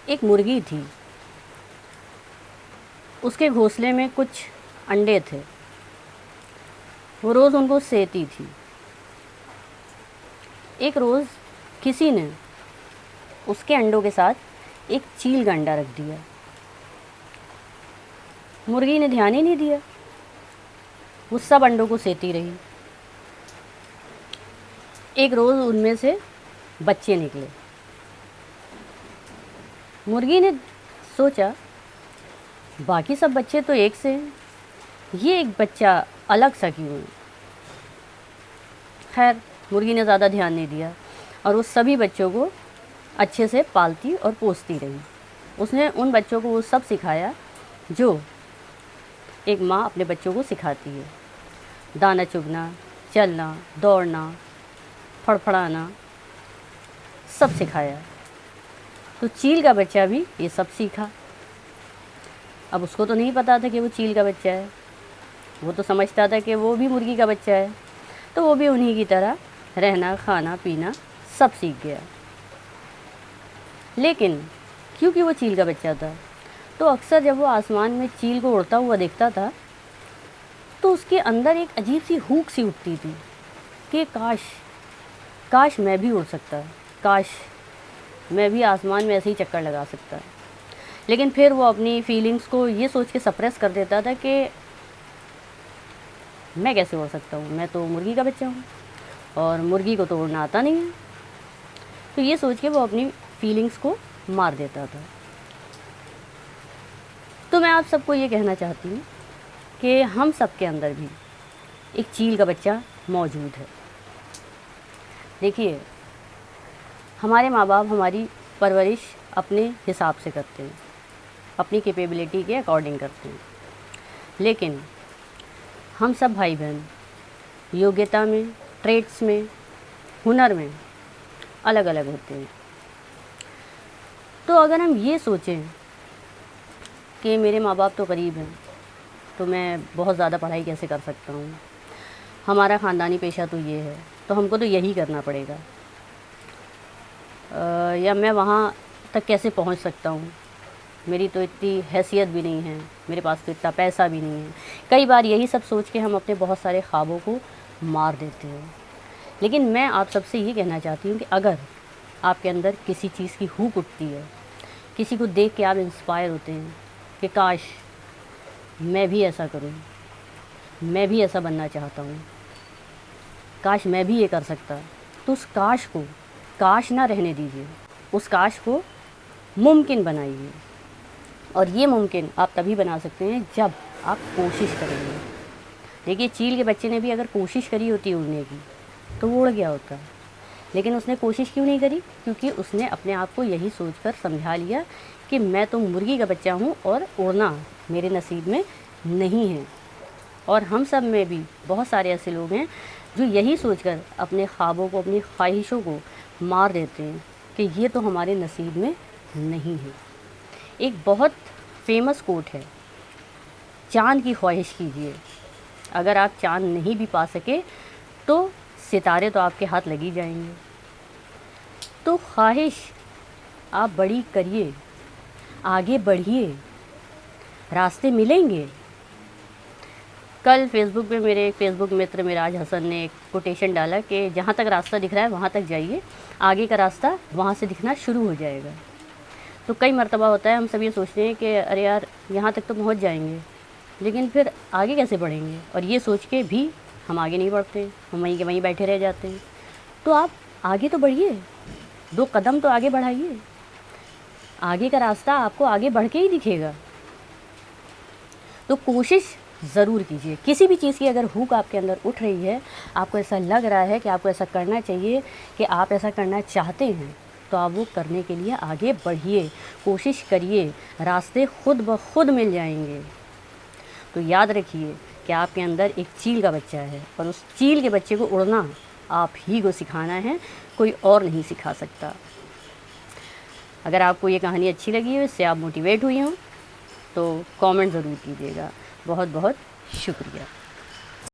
एक मुर्गी थी, उसके घोंसले में कुछ अंडे थे। वो रोज़ उनको सेती थी। एक रोज़ किसी ने उसके अंडों के साथ एक चील का अंडा रख दिया। मुर्गी ने ध्यान ही नहीं दिया, वो सब अंडों को सेती रही। एक रोज़ उनमें से बच्चे निकले। मुर्गी ने सोचा, बाकी सब बच्चे तो एक से हैं, ये एक बच्चा अलग सा क्यों है। खैर, मुर्गी ने ज़्यादा ध्यान नहीं दिया और वो सभी बच्चों को अच्छे से पालती और पोसती रही। उसने उन बच्चों को वो सब सिखाया जो एक माँ अपने बच्चों को सिखाती है। दाना चुगना, चलना, दौड़ना, फड़फड़ाना, सब सिखाया। तो चील का बच्चा भी ये सब सीखा। अब उसको तो नहीं पता था कि वो चील का बच्चा है, वो तो समझता था कि वो भी मुर्गी का बच्चा है। तो वो भी उन्हीं की तरह रहना, खाना, पीना सब सीख गया। लेकिन क्योंकि वो चील का बच्चा था, तो अक्सर जब वो आसमान में चील को उड़ता हुआ देखता था, तो उसके अंदर एक अजीब सी हूक सी उठती थी कि काश मैं भी उड़ सकता, काश मैं भी आसमान में ऐसे ही चक्कर लगा सकता। लेकिन फिर वो अपनी फीलिंग्स को ये सोच के सप्रेस कर देता था कि मैं कैसे उड़ सकता हूँ, मैं तो मुर्गी का बच्चा हूँ और मुर्गी को तो उड़ना आता नहीं है। तो ये सोच के वो अपनी फीलिंग्स को मार देता था। तो मैं आप सबको ये कहना चाहती हूँ कि हम सब के अंदर भी एक चील का बच्चा मौजूद है। देखिए, हमारे माँ बाप हमारी परवरिश अपने हिसाब से करते हैं, अपनी कैपेबिलिटी के अकॉर्डिंग करते हैं। लेकिन हम सब भाई बहन योग्यता में, ट्रेड्स में, हुनर में अलग अलग होते हैं। तो अगर हम ये सोचें कि मेरे माँ बाप तो गरीब हैं, तो मैं बहुत ज़्यादा पढ़ाई कैसे कर सकता हूँ, हमारा ख़ानदानी पेशा तो ये है, तो हमको तो यही करना पड़ेगा, या मैं वहाँ तक कैसे पहुँच सकता हूँ, मेरी तो इतनी हैसियत भी नहीं है, मेरे पास तो इतना पैसा भी नहीं है। कई बार यही सब सोच के हम अपने बहुत सारे ख्वाबों को मार देते हैं। लेकिन मैं आप सबसे ये कहना चाहती हूँ कि अगर आपके अंदर किसी चीज़ की हूक उठती है, किसी को देख के आप इंस्पायर होते हैं कि काश मैं भी ऐसा करूँ, मैं भी ऐसा बनना चाहता हूँ, काश मैं भी ये कर सकता, तो उस काश को काश ना रहने दीजिए, उस काश को मुमकिन बनाइए। और ये मुमकिन आप तभी बना सकते हैं जब आप कोशिश करेंगे। देखिए, चील के बच्चे ने भी अगर कोशिश करी होती उड़ने की तो वो उड़ गया होता, लेकिन उसने कोशिश क्यों नहीं करी? क्योंकि उसने अपने आप को यही सोचकर समझा लिया कि मैं तो मुर्गी का बच्चा हूँ और उड़ना मेरे नसीब में नहीं है। और हम सब में भी बहुत सारे ऐसे लोग हैं जो यही सोचकर अपने ख्वाबों को, अपनी ख्वाहिशों को मार देते हैं कि ये तो हमारे नसीब में नहीं है। एक बहुत फेमस कोट है, चाँद की ख्वाहिश कीजिए, अगर आप चाँद नहीं भी पा सके तो सितारे तो आपके हाथ लग ही जाएंगे। तो ख्वाहिश आप बड़ी करिए, आगे बढ़िए, रास्ते मिलेंगे। कल फेसबुक पे मेरे एक फेसबुक मित्र मिराज हसन ने एक कोटेशन डाला कि जहाँ तक रास्ता दिख रहा है वहाँ तक जाइए, आगे का रास्ता वहाँ से दिखना शुरू हो जाएगा। तो कई मर्तबा होता है हम सब ये सोचते हैं कि अरे यार, यहाँ तक तो पहुँच जाएंगे, लेकिन फिर आगे कैसे बढ़ेंगे, और ये सोच के भी हम आगे नहीं बढ़ते, हम वहीं के वहीं बैठे रह जाते हैं। तो आप आगे तो बढ़िए, 2 कदम तो आगे बढ़ाइए, आगे का रास्ता आपको आगे बढ़ के ही दिखेगा। तो कोशिश ज़रूर कीजिए। किसी भी चीज़ की अगर हुक आपके अंदर उठ रही है, आपको ऐसा लग रहा है कि आपको ऐसा करना चाहिए, कि आप ऐसा करना चाहते हैं, तो आप वो करने के लिए आगे बढ़िए, कोशिश करिए, रास्ते खुद ब खुद मिल जाएंगे। तो याद रखिए कि आपके अंदर एक चील का बच्चा है और उस चील के बच्चे को उड़ना आप ही को सिखाना है, कोई और नहीं सिखा सकता। अगर आपको ये कहानी अच्छी लगी हो, इससे आप मोटिवेट हुई हों, तो कमेंट ज़रूर कीजिएगा। बहुत बहुत शुक्रिया।